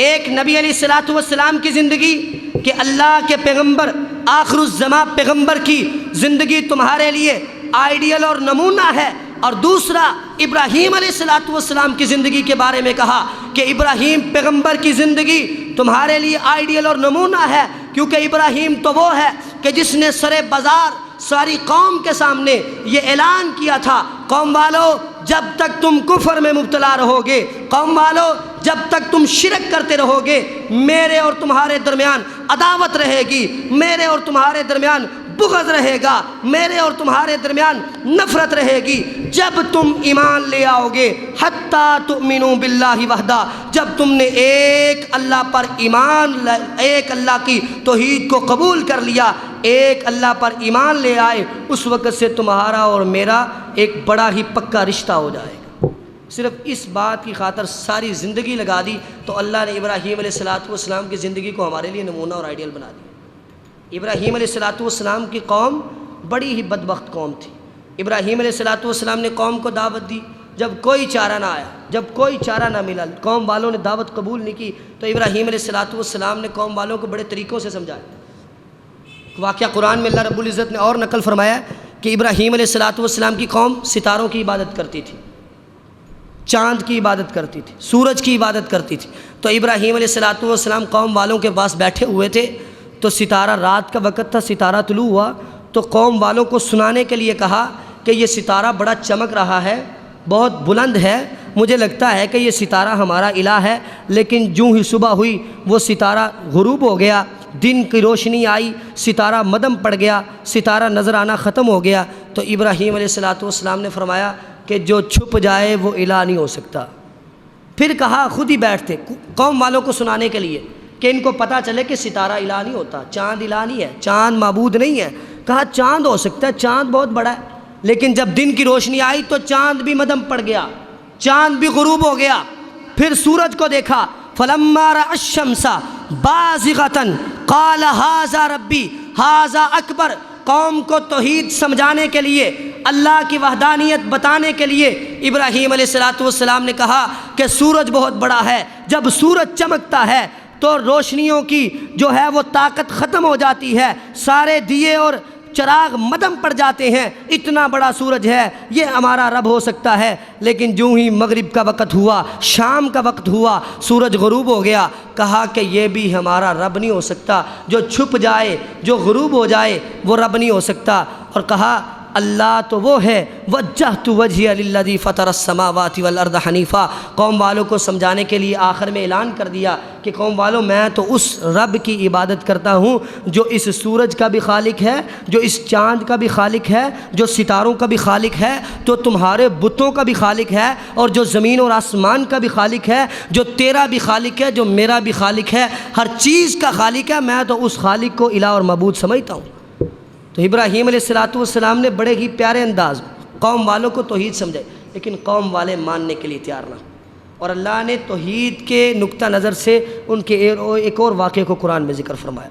ایک نبی علیہ السلام کی زندگی کہ اللہ کے پیغمبر آخر الزماں پیغمبر کی زندگی تمہارے لیے آئیڈیل اور نمونہ ہے، اور دوسرا ابراہیم علیہ السلام کی زندگی کے بارے میں کہا کہ ابراہیم پیغمبر کی زندگی تمہارے لیے آئیڈیل اور نمونہ ہے، کیونکہ ابراہیم تو وہ ہے کہ جس نے سرے بازار ساری قوم کے سامنے یہ اعلان کیا تھا، قوم والو جب تک تم کفر میں مبتلا رہو گے، قوم والو جب تک تم شرک کرتے رہو گے، میرے اور تمہارے درمیان عداوت رہے گی، میرے اور تمہارے درمیان بغض رہے گا، میرے اور تمہارے درمیان نفرت رہے گی۔ جب تم ایمان لے آؤ گے حتیٰ تؤمنوا باللہ وحدہ، جب تم نے ایک اللہ پر ایمان، ایک اللہ کی توحید کو قبول کر لیا، ایک اللہ پر ایمان لے آئے، اس وقت سے تمہارا اور میرا ایک بڑا ہی پکا رشتہ ہو جائے گا۔ صرف اس بات کی خاطر ساری زندگی لگا دی تو اللہ نے ابراہیم علیہ السلام کی زندگی کو ہمارے لیے نمونہ اور آئیڈیل بنا دیا۔ ابراہیم علیہ السلام کی قوم بڑی ہی بدبخت قوم تھی۔ ابراہیم علیہ السلام نے قوم کو دعوت دی، جب کوئی چارہ نہ آیا، جب کوئی چارہ نہ ملا، قوم والوں نے دعوت قبول نہیں کی، تو ابراہیم علیہ السلام نے قوم والوں کو بڑے طریقوں سے سمجھایا۔ واقعہ قرآن میں اللہ رب العزت نے اور نقل فرمایا کہ ابراہیم علیہ السلام کی قوم ستاروں کی عبادت کرتی تھی، چاند کی عبادت کرتی تھی، سورج کی عبادت کرتی تھی۔ تو ابراہیم علیہ السلام قوم والوں کے پاس بیٹھے ہوئے تھے، تو ستارہ، رات کا وقت تھا، ستارہ طلوع ہوا، تو قوم والوں کو سنانے کے لیے کہا کہ یہ ستارہ بڑا چمک رہا ہے، بہت بلند ہے، مجھے لگتا ہے کہ یہ ستارہ ہمارا الہ ہے۔ لیکن جو ہی صبح ہوئی وہ ستارہ غروب ہو گیا، دن کی روشنی آئی، ستارہ مدھم پڑ گیا، ستارہ نظر آنا ختم ہو گیا۔ تو ابراہیم علیہ السلام نے فرمایا کہ جو چھپ جائے وہ الہ نہیں ہو سکتا۔ پھر کہا، خود ہی بیٹھتے قوم والوں کو سنانے کے لیے کہ ان کو پتہ چلے کہ ستارہ الہ نہیں ہوتا، چاند الہ نہیں ہے، چاند معبود نہیں ہے۔ کہا چاند ہو سکتا ہے، چاند بہت بڑا ہے، لیکن جب دن کی روشنی آئی تو چاند بھی مدھم پڑ گیا، چاند بھی غروب ہو گیا۔ پھر سورج کو دیکھا، فلما رأى الشمس بازغة قال هذا ربی هذا اکبر۔ قوم کو توحید سمجھانے کے لیے، اللہ کی وحدانیت بتانے کے لیے ابراہیم علیہ السلام نے کہا کہ سورج بہت بڑا ہے۔ جب سورج چمکتا ہے تو روشنیوں کی جو ہے وہ طاقت ختم ہو جاتی ہے، سارے دیے اور چراغ مدھم پڑ جاتے ہیں، اتنا بڑا سورج ہے، یہ ہمارا رب ہو سکتا ہے۔ لیکن جو ہی مغرب کا وقت ہوا، شام کا وقت ہوا، سورج غروب ہو گیا، کہا کہ یہ بھی ہمارا رب نہیں ہو سکتا، جو چھپ جائے، جو غروب ہو جائے وہ رب نہیں ہو سکتا۔ اور کہا اللہ تو وہ ہے، وجہت وجہی للذی فطر السماوات والارض حنیفا۔ قوم والوں کو سمجھانے کے لیے آخر میں اعلان کر دیا کہ قوم والوں میں تو اس رب کی عبادت کرتا ہوں جو اس سورج کا بھی خالق ہے، جو اس چاند کا بھی خالق ہے، جو ستاروں کا بھی خالق ہے، جو تمہارے بتوں کا بھی خالق ہے، اور جو زمین اور آسمان کا بھی خالق ہے، جو تیرا بھی خالق ہے، جو میرا بھی خالق ہے، ہر چیز کا خالق ہے۔ میں تو اس خالق کو الہ اور معبود سمجھتا ہوں۔ تو ابراہیم علیہ السلام نے بڑے ہی پیارے انداز قوم والوں کو توحید سمجھائی، لیکن قوم والے ماننے کے لیے تیار نہ۔ اور اللہ نے توحید کے نقطہ نظر سے ان کے ایک اور واقعے کو قرآن میں ذکر فرمایا۔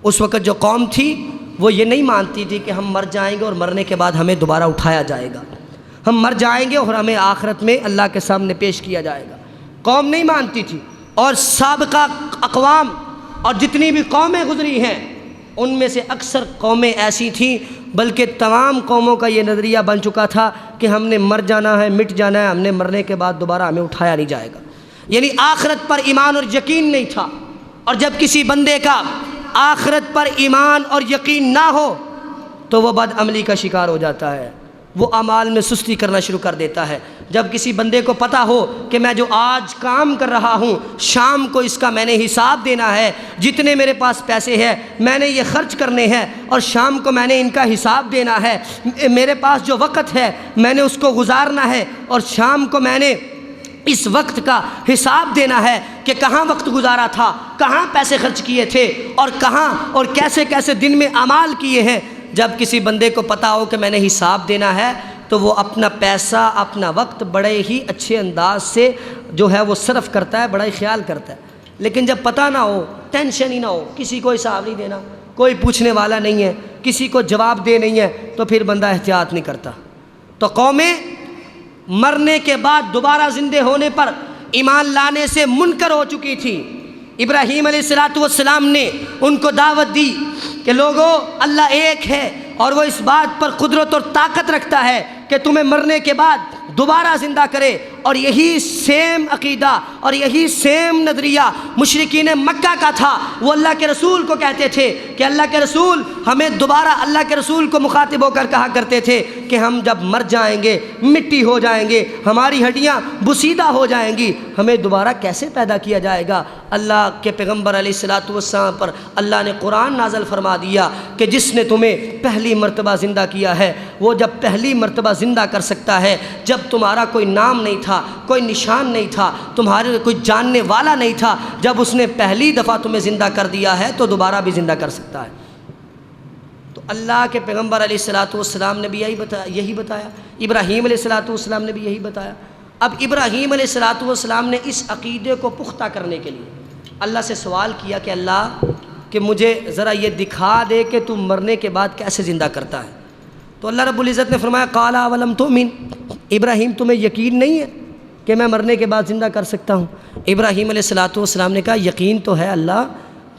اس وقت جو قوم تھی وہ یہ نہیں مانتی تھی کہ ہم مر جائیں گے اور مرنے کے بعد ہمیں دوبارہ اٹھایا جائے گا، ہم مر جائیں گے اور ہمیں آخرت میں اللہ کے سامنے پیش کیا جائے گا۔ قوم نہیں مانتی تھی، اور سابقہ اقوام اور جتنی بھی قومیں گزری ہیں ان میں سے اکثر قومیں ایسی تھیں، بلکہ تمام قوموں کا یہ نظریہ بن چکا تھا کہ ہم نے مر جانا ہے، مٹ جانا ہے، ہم نے مرنے کے بعد دوبارہ ہمیں اٹھایا نہیں جائے گا۔ یعنی آخرت پر ایمان اور یقین نہیں تھا۔ اور جب کسی بندے کا آخرت پر ایمان اور یقین نہ ہو تو وہ بد عملی کا شکار ہو جاتا ہے، وہ اعمال میں سستی کرنا شروع کر دیتا ہے۔ جب کسی بندے کو پتہ ہو کہ میں جو آج کام کر رہا ہوں شام کو اس کا میں نے حساب دینا ہے، جتنے میرے پاس پیسے ہیں میں نے یہ خرچ کرنے ہیں، اور شام کو میں نے ان کا حساب دینا ہے، میرے پاس جو وقت ہے میں نے اس کو گزارنا ہے، اور شام کو میں نے اس وقت کا حساب دینا ہے کہ کہاں وقت گزارا تھا، کہاں پیسے خرچ کیے تھے، اور کہاں اور کیسے کیسے دن میں اعمال کیے ہیں۔ جب کسی بندے کو پتہ ہو کہ میں نے حساب دینا ہے تو وہ اپنا پیسہ، اپنا وقت بڑے ہی اچھے انداز سے جو ہے وہ صرف کرتا ہے، بڑا ہی خیال کرتا ہے۔ لیکن جب پتہ نہ ہو، ٹینشن ہی نہ ہو، کسی کو حساب نہیں دینا، کوئی پوچھنے والا نہیں ہے، کسی کو جواب دے نہیں ہے، تو پھر بندہ احتیاط نہیں کرتا۔ تو قومیں مرنے کے بعد دوبارہ زندہ ہونے پر ایمان لانے سے منکر ہو چکی تھی۔ ابراہیم علیہ السلام نے ان کو دعوت دی کہ لوگو اللہ ایک ہے، اور وہ اس بات پر قدرت اور طاقت رکھتا ہے کہ تمہیں مرنے کے بعد دوبارہ زندہ کرے۔ اور یہی سیم عقیدہ اور یہی سیم نظریہ مشرکین مکہ کا تھا۔ وہ اللہ کے رسول کو کہتے تھے کہ اللہ کے رسول ہمیں دوبارہ، اللہ کے رسول کو مخاطب ہو کر کہا کرتے تھے کہ ہم جب مر جائیں گے، مٹی ہو جائیں گے، ہماری ہڈیاں بسیدہ ہو جائیں گی، ہمیں دوبارہ کیسے پیدا کیا جائے گا؟ اللہ کے پیغمبر علیہ السلام پر اللہ نے قرآن نازل فرما دیا کہ جس نے تمہیں پہلی مرتبہ زندہ کیا ہے وہ جب پہلی مرتبہ زندہ کر سکتا ہے جب تمہارا کوئی نام نہیں تھا، کوئی نشان نہیں تھا، تمہارے کوئی جاننے والا نہیں تھا، جب اس نے پہلی دفعہ تمہیں زندہ کر دیا ہے تو دوبارہ بھی زندہ کر سکتا ہے۔ تو اللہ کے پیغمبر علیہ السلام نے بھی یہی بتایا، ابراہیم علیہ السلام نے بھی یہی بتایا۔ اب ابراہیم علیہ السلام نے اس عقیدے کو پختہ کرنے کے لیے اللہ سے سوال کیا کہ اللہ کہ مجھے ذرا یہ دکھا دے کہ تم مرنے کے بعد کیسے زندہ کرتا ہے۔ تو اللہ رب العزت نے فرمایا قال اولم تؤمن، ابراہیم تمہیں یقین نہیں ہے کہ میں مرنے کے بعد زندہ کر سکتا ہوں؟ ابراہیم علیہ السلام نے کہا یقین تو ہے اللہ،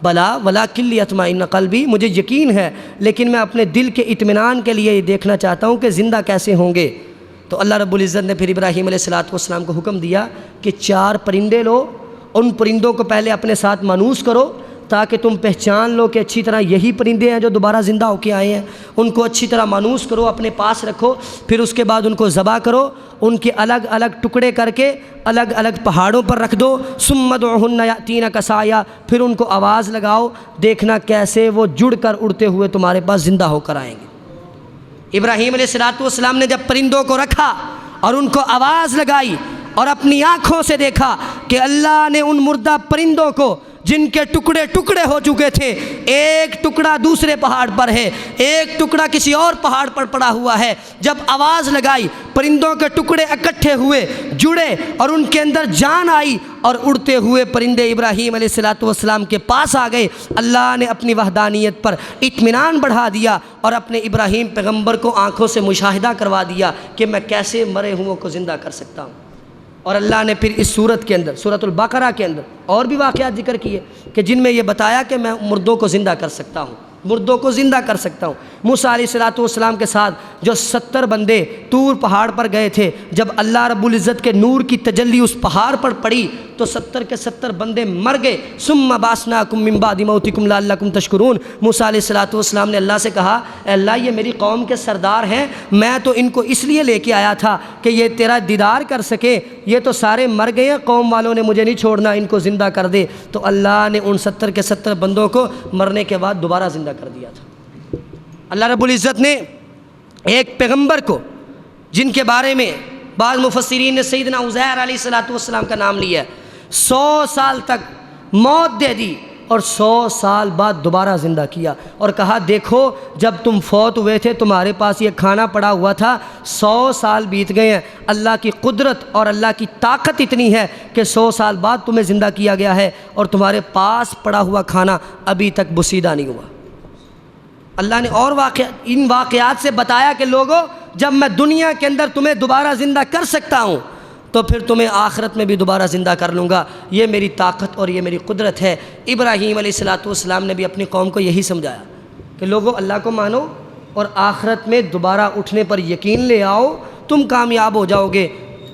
بلا ولکن لیطمئن قلبی، مجھے یقین ہے لیکن میں اپنے دل کے اطمینان کے لیے یہ دیکھنا چاہتا ہوں کہ زندہ کیسے ہوں گے۔ تو اللہ رب العزت نے پھر ابراہیم علیہ السلام کو حکم دیا کہ 4 پرندے لو، ان پرندوں کو پہلے اپنے ساتھ مانوس کرو تاکہ تم پہچان لو کہ اچھی طرح یہی پرندے ہیں جو دوبارہ زندہ ہو کے آئے ہیں۔ ان کو اچھی طرح مانوس کرو، اپنے پاس رکھو، پھر اس کے بعد ان کو ذبح کرو، ان کے الگ الگ ٹکڑے کر کے الگ الگ پہاڑوں پر رکھ دو، ثم ادعوہن یأتینک سعیا، پھر ان کو آواز لگاؤ، دیکھنا کیسے وہ جڑ کر اڑتے ہوئے تمہارے پاس زندہ ہو کر آئیں گے۔ ابراہیم علیہ السلام نے جب پرندوں کو رکھا اور ان کو آواز لگائی اور اپنی آنکھوں سے دیکھا کہ اللہ نے ان مردہ پرندوں کو جن کے ٹکڑے ٹکڑے ہو چکے تھے، ایک ٹکڑا دوسرے پہاڑ پر ہے، ایک ٹکڑا کسی اور پہاڑ پر پڑا ہوا ہے، جب آواز لگائی پرندوں کے ٹکڑے اکٹھے ہوئے، جڑے اور ان کے اندر جان آئی اور اڑتے ہوئے پرندے ابراہیم علیہ السلام کے پاس آ گئے۔ اللہ نے اپنی وحدانیت پر اطمینان بڑھا دیا اور اپنے ابراہیم پیغمبر کو آنکھوں سے مشاہدہ کروا دیا کہ میں کیسے مرے ہوئوں کو زندہ کر سکتا ہوں۔ اور اللہ نے پھر اس سورت کے اندر، سورۃ البقرہ کے اندر اور بھی واقعات ذکر کیے کہ جن میں یہ بتایا کہ میں مردوں کو زندہ کر سکتا ہوں، مردوں کو زندہ کر سکتا ہوں۔ موسیٰ علیہ السلام کے ساتھ جو 70 بندے طور پہاڑ پر گئے تھے، جب اللہ رب العزت کے نور کی تجلی اس پہاڑ پر پڑی تو 70 کے 70 بندے مر گئے۔ ثم بعثناکم من بعد موتکم لعلکم تشکرون۔ موسیٰ علیہ السلام نے اللہ سے کہا، اے اللہ یہ میری قوم کے سردار ہیں، میں تو ان کو اس لیے لے کے آیا تھا کہ یہ تیرا دیدار کر سکے، یہ تو سارے مر گئے ہیں، قوم والوں نے مجھے نہیں چھوڑنا، ان کو زندہ کر دے۔ تو اللہ نے ان 70 کے 70 بندوں کو مرنے کے بعد دوبارہ زندہ کر دیا تھا۔ اللہ رب العزت نے ایک پیغمبر کو، جن کے بارے میں بعض مفسرین نے سیدنا عزیر علیہ السلام کا نام لیا ہے، 100 سال تک موت دے دی اور 100 سال بعد دوبارہ زندہ کیا اور کہا دیکھو جب تم فوت ہوئے تھے تمہارے پاس یہ کھانا پڑا ہوا تھا، 100 سال بیت گئے ہیں، اللہ کی قدرت اور اللہ کی طاقت اتنی ہے کہ 100 سال بعد تمہیں زندہ کیا گیا ہے اور تمہارے پاس پڑا ہوا کھانا ابھی تک بسیدہ نہیں ہوا۔ اللہ نے اور ان واقعات سے بتایا کہ لوگوں جب میں دنیا کے اندر تمہیں دوبارہ زندہ کر سکتا ہوں تو پھر تمہیں آخرت میں بھی دوبارہ زندہ کر لوں گا، یہ میری طاقت اور یہ میری قدرت ہے۔ ابراہیم علیہ السلام نے بھی اپنی قوم کو یہی سمجھایا کہ لوگوں اللہ کو مانو اور آخرت میں دوبارہ اٹھنے پر یقین لے آؤ، تم کامیاب ہو جاؤ گے،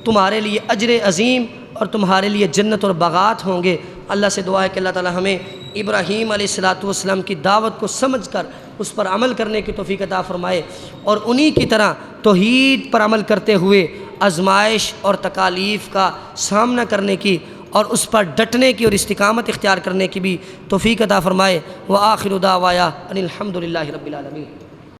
تمہارے لیے اجر عظیم اور تمہارے لیے جنت اور باغات ہوں گے۔ اللہ سے دعا ہے کہ اللہ تعالی ہمیں ابراہیم علیہ السلام کی دعوت کو سمجھ کر اس پر عمل کرنے کی توفیق عطا فرمائے اور انہی کی طرح توحید پر عمل کرتے ہوئے آزمائش اور تکالیف کا سامنا کرنے کی اور اس پر ڈٹنے کی اور استقامت اختیار کرنے کی بھی توفیق عطا فرمائے۔ وآخر دعوایا ان الحمد للہ رب العالمین۔